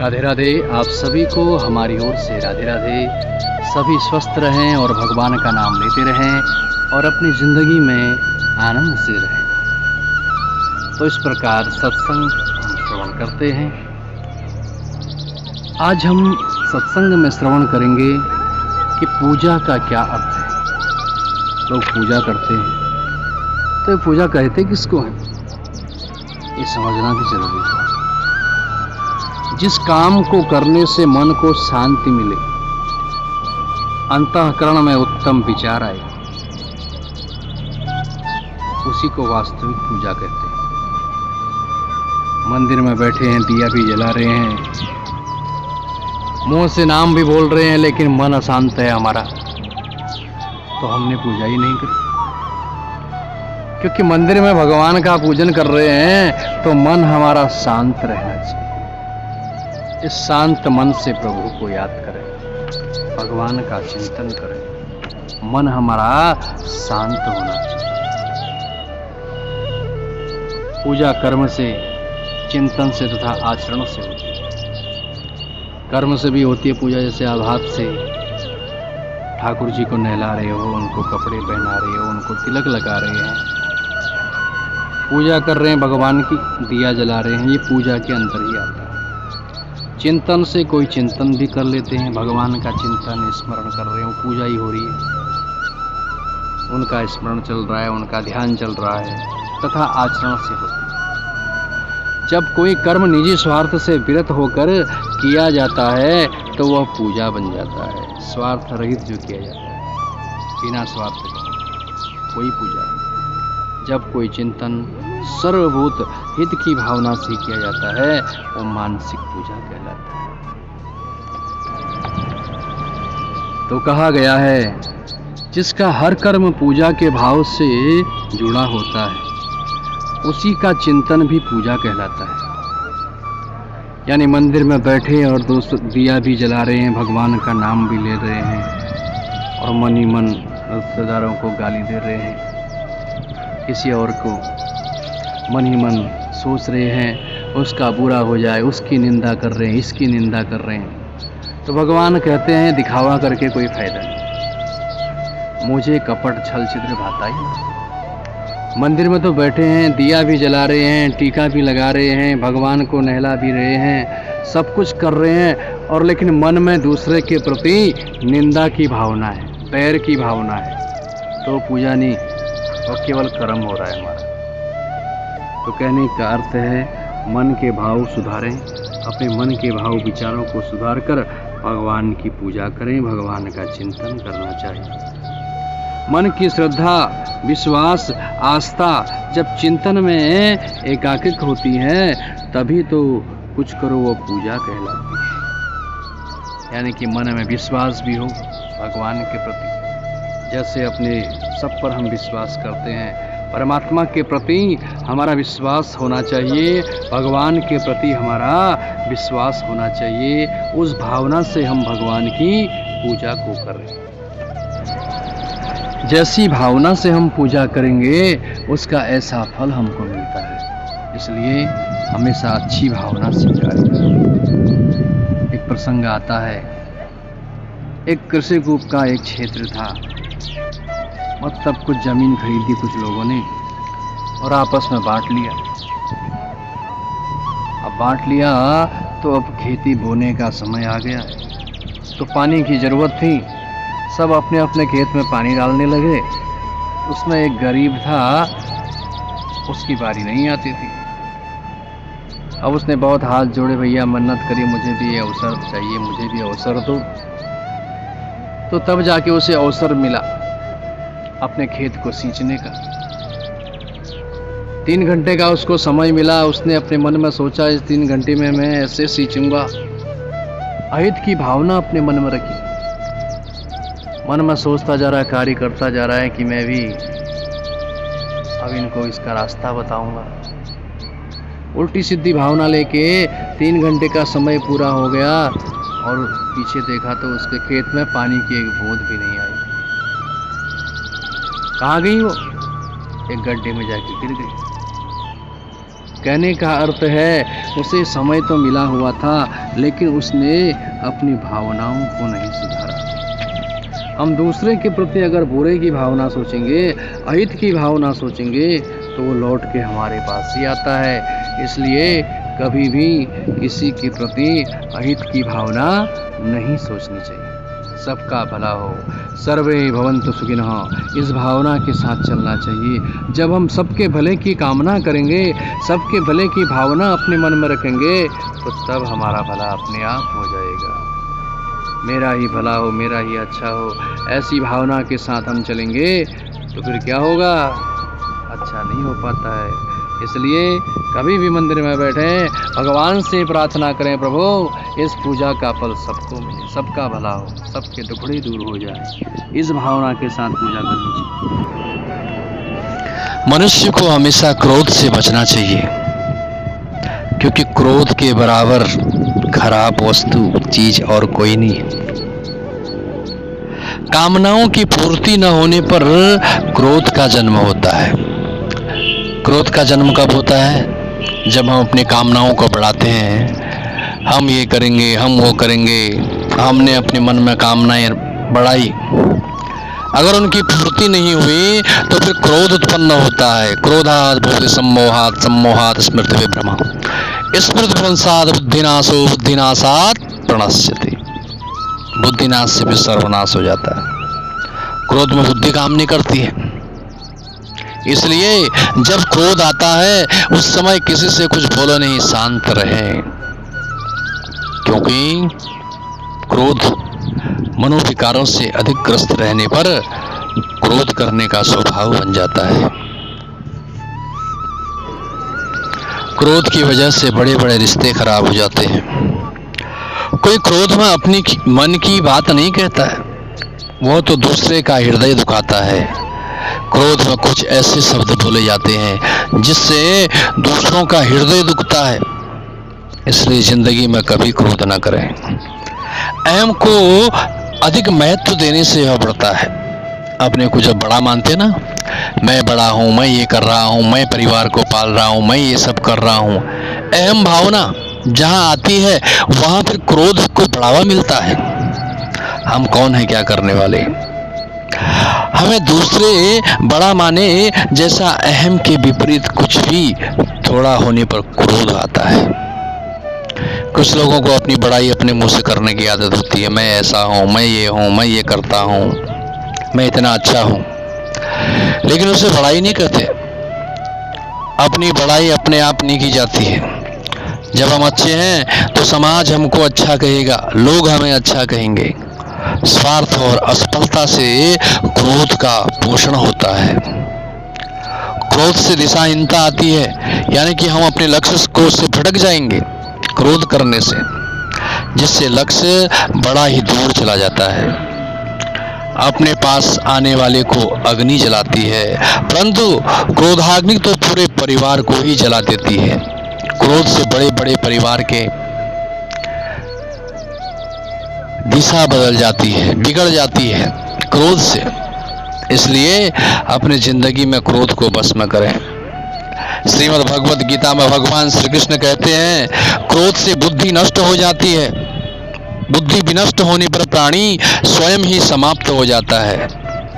राधे राधे। आप सभी को हमारी ओर से राधे राधे। सभी स्वस्थ रहें और भगवान का नाम लेते रहें और अपनी ज़िंदगी में आनंद से रहें। तो इस प्रकार सत्संग हम श्रवण करते हैं। आज हम सत्संग में श्रवण करेंगे कि पूजा का क्या अर्थ है। लोग पूजा करते हैं तो पूजा कहते किसको है, ये समझना भी जरूरी है। जिस काम को करने से मन को शांति मिले, अंतःकरण में उत्तम विचार आए, उसी को वास्तविक पूजा कहते हैं। मंदिर में बैठे हैं, दिया भी जला रहे हैं, मुंह से नाम भी बोल रहे हैं, लेकिन मन अशांत है हमारा, तो हमने पूजा ही नहीं करी। क्योंकि मंदिर में भगवान का पूजन कर रहे हैं तो मन हमारा शांत रहना चाहिए। इस शांत मन से प्रभु को याद करें, भगवान का चिंतन करें, मन हमारा शांत होना चाहिए। पूजा कर्म से, चिंतन से तथा आचरण से होती है। कर्म से भी होती है पूजा, जैसे आभात से ठाकुर जी को नहला रहे हो, उनको कपड़े पहना रहे हो, उनको तिलक लगा रहे हैं, पूजा कर रहे हैं भगवान की, दिया जला रहे हैं, ये पूजा के अंदर ही आता है। चिंतन से कोई चिंतन भी कर लेते हैं, भगवान का चिंतन स्मरण कर रहे हो, पूजा ही हो रही है, उनका स्मरण चल रहा है, उनका ध्यान चल रहा है, तथा आचरण से होती है। जब कोई कर्म निजी स्वार्थ से विरत होकर किया जाता है तो वह पूजा बन जाता है। स्वार्थ रहित जो किया जाता है, बिना स्वार्थ के, वही पूजा है। जब कोई चिंतन सर्वभूत हित की भावना से किया जाता है वो मानसिक पूजा कहलाता है। तो कहा गया है, जिसका हर कर्म पूजा के भाव से जुड़ा होता है, उसी का चिंतन भी पूजा कहलाता है। यानी मंदिर में बैठे और दोस्त दिया भी जला रहे हैं, भगवान का नाम भी ले रहे हैं और मन ही मन रिश्तेदारों को गाली दे रहे हैं, किसी और को मन ही मन सोच रहे हैं उसका बुरा हो जाए, उसकी निंदा कर रहे हैं, इसकी निंदा कर रहे हैं। तो भगवान कहते हैं दिखावा करके कोई फायदा नहीं, मुझे कपट छल छिद्र भाता ही नहीं। मंदिर में तो बैठे हैं, दिया भी जला रहे हैं, टीका भी लगा रहे हैं, भगवान को नहला भी रहे हैं, सब कुछ कर रहे हैं, और लेकिन मन में दूसरे के प्रति निंदा की भावना है, बैर की भावना है, तो पूजा नहीं, और केवल कर्म हो रहा है हमारा। तो कहने का अर्थ है मन के भाव सुधारें, अपने मन के भाव विचारों को सुधार कर भगवान की पूजा करें, भगवान का चिंतन करना चाहिए। मन की श्रद्धा, विश्वास, आस्था जब चिंतन में एकाग्र होती है तभी तो कुछ करो वो पूजा कहलाती है। यानी कि मन में विश्वास भी हो भगवान के प्रति, जैसे अपने सब पर हम विश्वास करते हैं, परमात्मा के प्रति हमारा विश्वास होना चाहिए, भगवान के प्रति हमारा विश्वास होना चाहिए। उस भावना से हम भगवान की पूजा को करें। जैसी भावना से हम पूजा करेंगे उसका ऐसा फल हमको मिलता है। इसलिए हमेशा अच्छी भावना से कार्य करें। एक प्रसंग आता है, एक कृषि कूप का एक क्षेत्र था, मतलब कुछ जमीन खरीदी कुछ लोगों ने और आपस में बांट लिया। अब बांट लिया तो अब खेती बोने का समय आ गया, तो पानी की ज़रूरत थी, सब अपने अपने खेत में पानी डालने लगे। उसमें एक गरीब था, उसकी बारी नहीं आती थी। अब उसने बहुत हाथ जोड़े, भैया मन्नत करी, मुझे भी ये अवसर चाहिए, मुझे भी अवसर दो। तो तब जाके उसे अवसर मिला अपने खेत को सींचने का। 3 घंटे का उसको समय मिला। उसने अपने मन में सोचा इस 3 घंटे में मैं ऐसे सींचूंगा, अहित की भावना अपने मन में रखी। मन में सोचता जा रहा है, कार्य करता जा रहा है कि मैं भी अब इनको इसका रास्ता बताऊंगा। उल्टी सीधी भावना लेके 3 घंटे का समय पूरा हो गया और पीछे देखा तो उसके खेत में पानी की एक बूंद भी नहीं आई। कहाँ गई वो? एक गड्ढे में जाके गिर गई। कहने का अर्थ है उसे समय तो मिला हुआ था, लेकिन उसने अपनी भावनाओं को नहीं सुधारा। हम दूसरे के प्रति अगर बुरे की भावना सोचेंगे, अहित की भावना सोचेंगे, तो वो लौट के हमारे पास ही आता है। इसलिए कभी भी किसी के प्रति अहित की भावना नहीं सोचनी चाहिए। सबका भला हो, सर्वे भवन्तु सुखिनः, इस भावना के साथ चलना चाहिए। जब हम सबके भले की कामना करेंगे, सबके भले की भावना अपने मन में रखेंगे, तो तब हमारा भला अपने आप हो जाएगा। मेरा ही भला हो, मेरा ही अच्छा हो, ऐसी भावना के साथ हम चलेंगे तो फिर क्या होगा? अच्छा नहीं हो पाता है। इसलिए कभी भी मंदिर में बैठे भगवान से प्रार्थना करें, प्रभु इस पूजा का फल सबको मिले, सबका भला हो, सबके दुखड़े दूर हो जाए। इस भावना के साथ पूजा करनी चाहिए। मनुष्य को हमेशा क्रोध से बचना चाहिए, क्योंकि क्रोध के बराबर खराब वस्तु चीज और कोई नहीं है। कामनाओं की पूर्ति न होने पर क्रोध का जन्म होता है। क्रोध का जन्म कब होता है? जब हम अपनी कामनाओं को बढ़ाते हैं, हम ये करेंगे, हम वो करेंगे, हमने अपने मन में कामनाएं बढ़ाई, अगर उनकी पूर्ति नहीं हुई तो फिर क्रोध उत्पन्न होता है। क्रोधात् भवति सम्मोहात्, सम्मोहात् स्मृति विभ्रमः, स्मृति भ्रंशात् बुद्धिनाशो, बुद्धिनाशात् प्रणश्यति। बुद्धिनाश से भी सर्वनाश हो जाता है। क्रोध में बुद्धि काम नहीं करती है। इसलिए जब क्रोध आता है उस समय किसी से कुछ बोलो नहीं, शांत रहें, क्योंकि क्रोध मनोविकारों से अधिक ग्रस्त रहने पर क्रोध करने का स्वभाव बन जाता है। क्रोध की वजह से बड़े बड़े रिश्ते खराब हो जाते हैं। कोई क्रोध में अपनी मन की बात नहीं कहता है, वो तो दूसरे का हृदय दुखाता है। क्रोध में कुछ ऐसे शब्द बोले जाते हैं जिससे दूसरों का हृदय दुखता है। इसलिए जिंदगी में कभी क्रोध ना करें। अहम को अधिक महत्व देने से यह बढ़ता है। अपने को जब बड़ा मानते ना, मैं बड़ा हूँ, मैं ये कर रहा हूँ, मैं परिवार को पाल रहा हूँ, मैं ये सब कर रहा हूँ, अहम भावना जहाँ आती है वहाँ फिर क्रोध को बढ़ावा मिलता है। हम कौन है, क्या करने वाले? हमें दूसरे बड़ा माने जैसा अहम के विपरीत कुछ भी थोड़ा होने पर क्रोध आता है। कुछ लोगों को अपनी बड़ाई अपने मुंह से करने की आदत होती है। मैं ऐसा हूँ, मैं ये हूँ, मैं ये करता हूँ, मैं इतना अच्छा हूँ, लेकिन उसे बड़ाई नहीं करते। अपनी बड़ाई अपने आप नहीं की जाती है। जब हम अच्छे हैं तो समाज हमको अच्छा कहेगा, लोग हमें अच्छा कहेंगे। स्वार्थ और असफलता से क्रोध का पोषण होता है। क्रोध से दिशाहीनता आती है, यानी कि हम अपने लक्ष्य को से भटक जाएंगे क्रोध करने से, जिससे लक्ष्य बड़ा ही दूर चला जाता है। अपने पास आने वाले को अग्नि जलाती है, परंतु क्रोधाग्नि तो पूरे परिवार को ही जला देती है। क्रोध से बड़े बड़े परिवार के दिशा बदल जाती है, बिगड़ जाती है क्रोध से। इसलिए अपने जिंदगी में क्रोध को बस में करें। श्रीमद् भगवद गीता में भगवान श्री कृष्ण कहते हैं, क्रोध से बुद्धि नष्ट हो जाती है। बुद्धि विनष्ट होने पर प्राणी स्वयं ही समाप्त हो जाता है।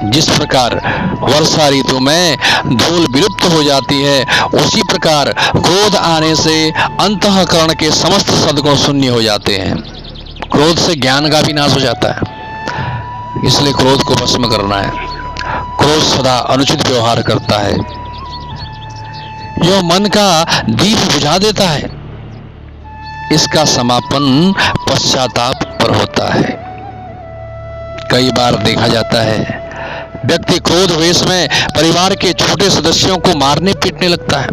जिस प्रकार वर्षा ऋतु में धूल विलुप्त हो जाती है, उसी प्रकार क्रोध आने से अंतःकरण के समस्त सद्गुण शून्य हो जाते हैं। क्रोध से ज्ञान का भी नाश हो जाता है। इसलिए क्रोध को भस्म करना है। क्रोध सदा अनुचित व्यवहार करता है, यह मन का दीप बुझा देता है। इसका समापन पश्चाताप पर होता है। कई बार देखा जाता है व्यक्ति क्रोध वेश में परिवार के छोटे सदस्यों को मारने पीटने लगता है।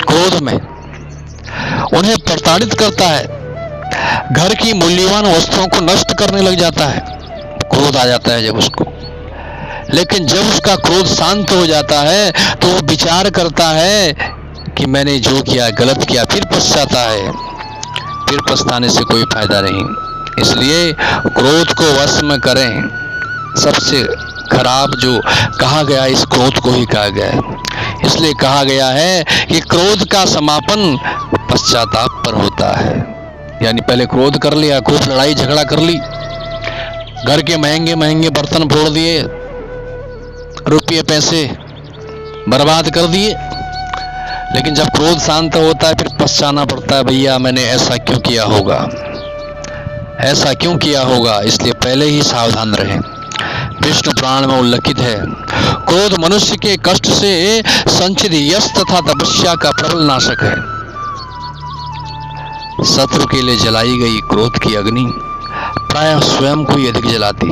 क्रोध में उन्हें प्रताड़ित करता है, घर की मूल्यवान वस्तुओं को नष्ट करने लग जाता है। क्रोध आ जाता है जब उसको। लेकिन जब उसका क्रोध शांत हो जाता है तो वो विचार करता है कि मैंने जो किया गलत किया, फिर पछताता है। फिर पछताने से कोई फायदा नहीं। इसलिए क्रोध को वश में करें। सबसे खराब जो कहा गया इस क्रोध को ही कहा गया है। इसलिए कहा गया है कि क्रोध का समापन पश्चाताप पर होता है। यानी पहले क्रोध कर लिया, खूब लड़ाई झगड़ा कर ली, घर के महंगे महंगे बर्तन फोड़ दिए, रुपये पैसे बर्बाद कर दिए, लेकिन जब क्रोध शांत होता है फिर पछताना पड़ता है, भैया मैंने ऐसा क्यों किया होगा, ऐसा क्यों किया होगा। इसलिए पहले ही सावधान रहें। विष्णु पुराण में उल्लेखित है, क्रोध मनुष्य के कष्ट से संचित यश तथा तपस्या का प्रबल नाशक है। शत्रु के लिए जलाई गई क्रोध की अग्नि प्रायः स्वयं को ही अधिक जलाती।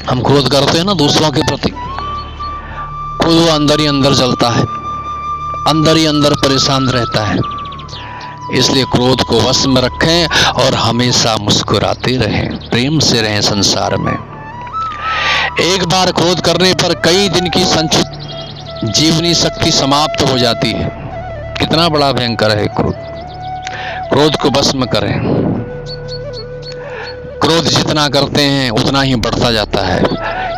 हम क्रोध करते हैं ना दूसरों के प्रति, खुद वो अंदर ही अंदर जलता है, अंदर ही अंदर परेशान रहता है। इसलिए क्रोध को वश में रखें और हमेशा मुस्कुराते रहें, प्रेम से रहें संसार में। एक बार क्रोध करने पर कई दिन की संचित जीवनी शक्ति समाप्त हो जाती है। कितना बड़ा भयंकर है क्रोध। क्रोध को वश में करें। क्रोध जितना करते हैं उतना ही बढ़ता जाता है।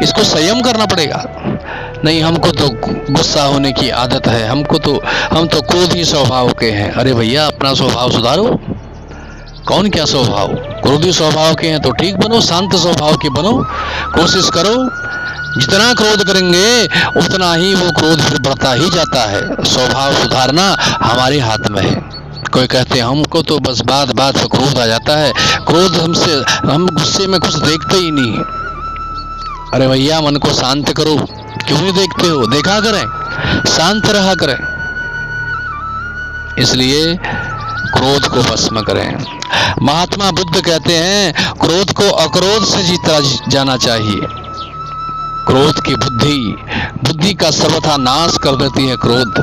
इसको संयम करना पड़ेगा। नहीं, हमको तो गुस्सा होने की आदत है, हम तो क्रोधी स्वभाव के हैं। अरे भैया, अपना स्वभाव सुधारो। कौन क्या स्वभाव, क्रोधी स्वभाव के हैं तो ठीक बनो, शांत स्वभाव के बनो, कोशिश करो। जितना क्रोध करेंगे उतना ही वो क्रोध फिर बढ़ता ही जाता है। स्वभाव सुधारना हमारे हाथ में है। कोई कहते हैं हमको तो बस बात बात पर क्रोध आ जाता है, क्रोध हम गुस्से में कुछ देखते ही नहीं। अरे भैया, मन को शांत करो। क्यों नहीं देखते हो? देखा करें, शांत रहा करें। इसलिए क्रोध को वश में करें। महात्मा बुद्ध कहते हैं, क्रोध को अक्रोध से जीता जाना चाहिए। क्रोध की बुद्धि का सर्वथा नाश कर देती है। क्रोध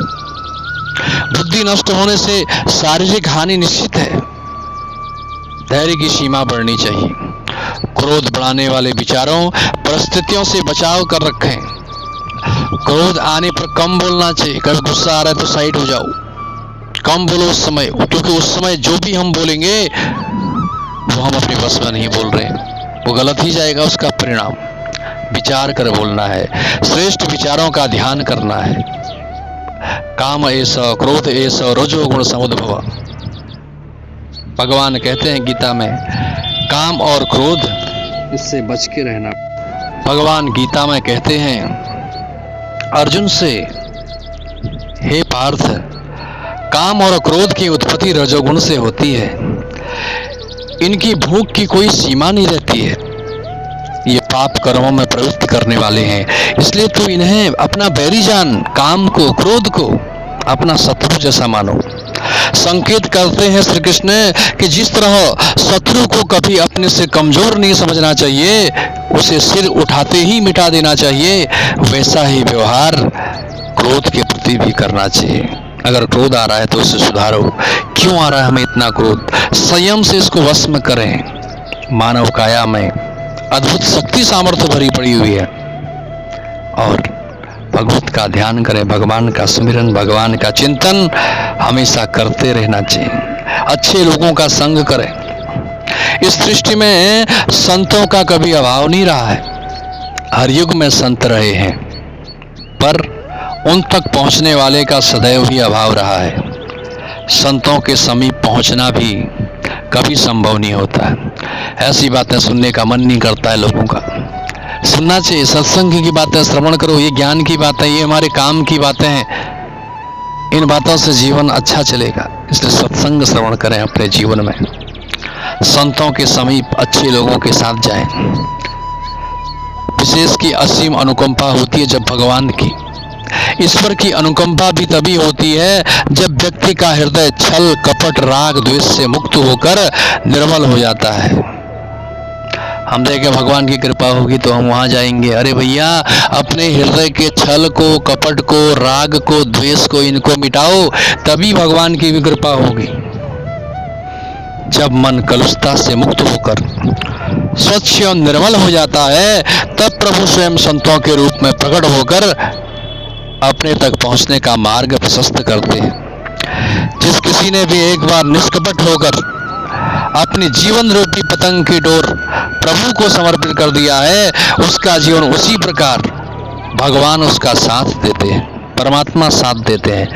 बुद्धि नष्ट होने से शारीरिक हानि निश्चित है। धैर्य की सीमा बढ़नी चाहिए। क्रोध बढ़ाने वाले विचारों परिस्थितियों से बचाव कर रखें। क्रोध आने पर कम बोलना चाहिए। कभी गुस्सा आ रहा है तो साइड हो जाओ, कम बोलो उस समय, क्योंकि उस समय जो भी हम बोलेंगे वो हम अपने बस में नहीं बोल रहे हैं, वो गलत ही जाएगा उसका परिणाम। विचार कर बोलना है, श्रेष्ठ विचारों का ध्यान करना है। काम एष क्रोध एष रजोगुण समुद्भव। भगवान कहते हैं गीता में, काम और क्रोध इससे बच के रहना। भगवान गीता में कहते हैं अर्जुन से, हे पार्थ, काम और क्रोध की उत्पत्ति रजोगुण से होती है। इनकी भूख की कोई सीमा नहीं रहती है। ये पाप कर्मों में प्रवृत्त करने वाले हैं। इसलिए तू इन्हें अपना बैरी जान, काम को, क्रोध को अपना शत्रु जैसा मानो। संकेत करते हैं श्री कृष्ण कि जिस तरह शत्रु को कभी अपने से कमजोर नहीं समझना चाहिए, उसे सिर उठाते ही मिटा देना चाहिए, वैसा ही व्यवहार क्रोध के प्रति भी करना चाहिए। अगर क्रोध आ रहा है तो उसे सुधारो। क्यों आ रहा है हमें इतना क्रोध? संयम से इसको वश में करें। मानव काया में अद्भुत शक्ति सामर्थ्य भरी पड़ी हुई है, और भगवत का ध्यान करें, भगवान का स्मरण, भगवान का चिंतन हमेशा करते रहना चाहिए। अच्छे लोगों का संग करें। इस सृष्टि में संतों का कभी अभाव नहीं रहा है। हर युग में संत रहे हैं, पर उन तक पहुंचने वाले का सदैव ही अभाव रहा है। संतों के समीप पहुंचना भी कभी संभव नहीं होता है। ऐसी बातें सुनने का मन नहीं करता है लोगों का। सुनना चाहिए, सत्संग की बातें श्रवण करो, ये ज्ञान की बातें, ये हमारे काम की बातें हैं। इन बातों से जीवन अच्छा चलेगा। इसलिए सत्संग श्रवण करें अपने जीवन में। संतों के समीप अच्छे लोगों के साथ जाएं। विशेष की असीम अनुकंपा होती है जब भगवान की, ईश्वर की अनुकंपा भी तभी होती है जब व्यक्ति का हृदय छल, कपट, राग, द्वेष से मुक्त होकर निर्मल हो जाता है। हम देखें भगवान की कृपा होगी तो हम वहां जाएंगे। अरे भैया, अपने हृदय के छल को, कपट को, राग को, द्वेष को, इनको मिटाओ, तभी भगवान की भी कृपा होगी। जब मन कलुषता से मुक्त होकर स्वच्छ और निर्मल हो जाता है, तब प्रभु स्वयं संतों के रूप में प्रकट होकर अपने तक पहुंचने का मार्ग प्रशस्त करते हैं। जिस किसी ने भी एक बार निष्कपट होकर अपनी जीवन रूपी पतंग की डोर प्रभु को समर्पित कर दिया है, उसका जीवन उसी प्रकार भगवान उसका साथ देते हैं। परमात्मा साथ देते हैं।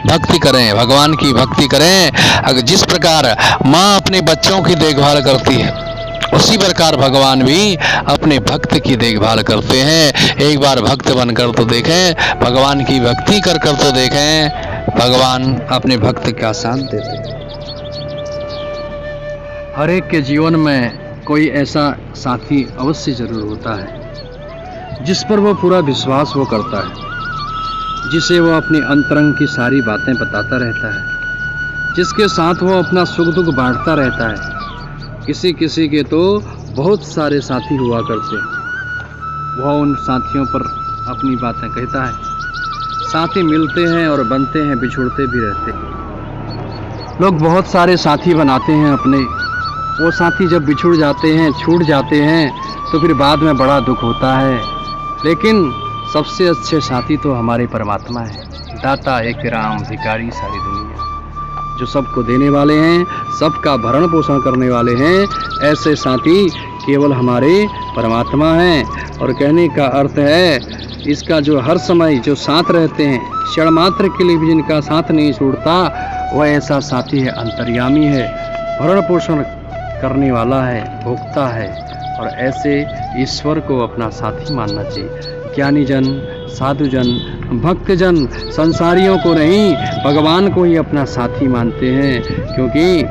भक्ति करें, भगवान की भक्ति करें। अगर जिस प्रकार माँ अपने बच्चों की देखभाल करती है, उसी प्रकार भगवान भी अपने भक्त की देखभाल करते हैं। एक बार भक्त बनकर तो देखें, भगवान की भक्ति कर कर तो देखें, भगवान अपने भक्त का साथ देते हैं। हर एक के जीवन में कोई ऐसा साथी अवश्य जरूर होता है जिस पर वो पूरा विश्वास वो करता है, जिसे वो अपनी अंतरंग की सारी बातें बताता रहता है, जिसके साथ वो अपना सुख दुख बांटता रहता है। किसी किसी के तो बहुत सारे साथी हुआ करते हैं, वह उन साथियों पर अपनी बातें कहता है। साथी मिलते हैं और बनते हैं, बिछुड़ते भी रहते हैं। लोग बहुत सारे साथी बनाते हैं अपने, वो साथी जब बिछुड़ जाते हैं, छूट जाते हैं, तो फिर बाद में बड़ा दुख होता है। लेकिन सबसे अच्छे साथी तो हमारे परमात्मा है, दाता एक राम भिखारी सारी दुनिया, जो सबको देने वाले हैं, सबका भरण पोषण करने वाले हैं। ऐसे साथी केवल हमारे परमात्मा हैं। और कहने का अर्थ है इसका जो हर समय जो साथ रहते हैं, क्षण मात्र के लिए भी जिनका साथ नहीं छूटता, वह ऐसा साथी है, अंतर्यामी है, भरण पोषण करने वाला है, भोक्ता है। और ऐसे ईश्वर को अपना साथी मानना चाहिए। ज्ञानी जन, साधुजन, भक्तजन संसारियों को नहीं, भगवान को ही अपना साथी मानते हैं, क्योंकि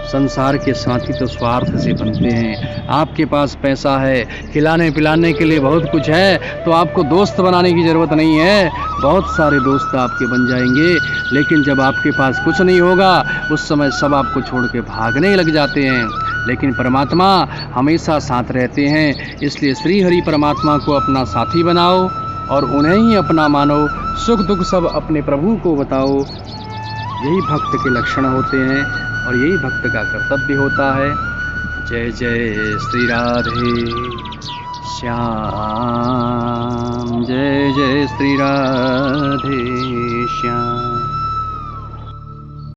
संसार के साथी तो स्वार्थ से बनते हैं। आपके पास पैसा है, खिलाने पिलाने के लिए बहुत कुछ है, तो आपको दोस्त बनाने की ज़रूरत नहीं है। बहुत सारे दोस्त आपके बन जाएंगे, लेकिन जब आपके पास कुछ नहीं होगा, उस समय सब आपको छोड़ के भागने लग जाते हैं। लेकिन परमात्मा हमेशा साथ रहते हैं। इसलिए श्री हरि परमात्मा को अपना साथी बनाओ और उन्हें ही अपना मानो। सुख दुख सब अपने प्रभु को बताओ। यही भक्त के लक्षण होते हैं और यही भक्त का कर्तव्य होता है। जय जय श्री राधे श्याम, जय जय श्री राधे श्याम।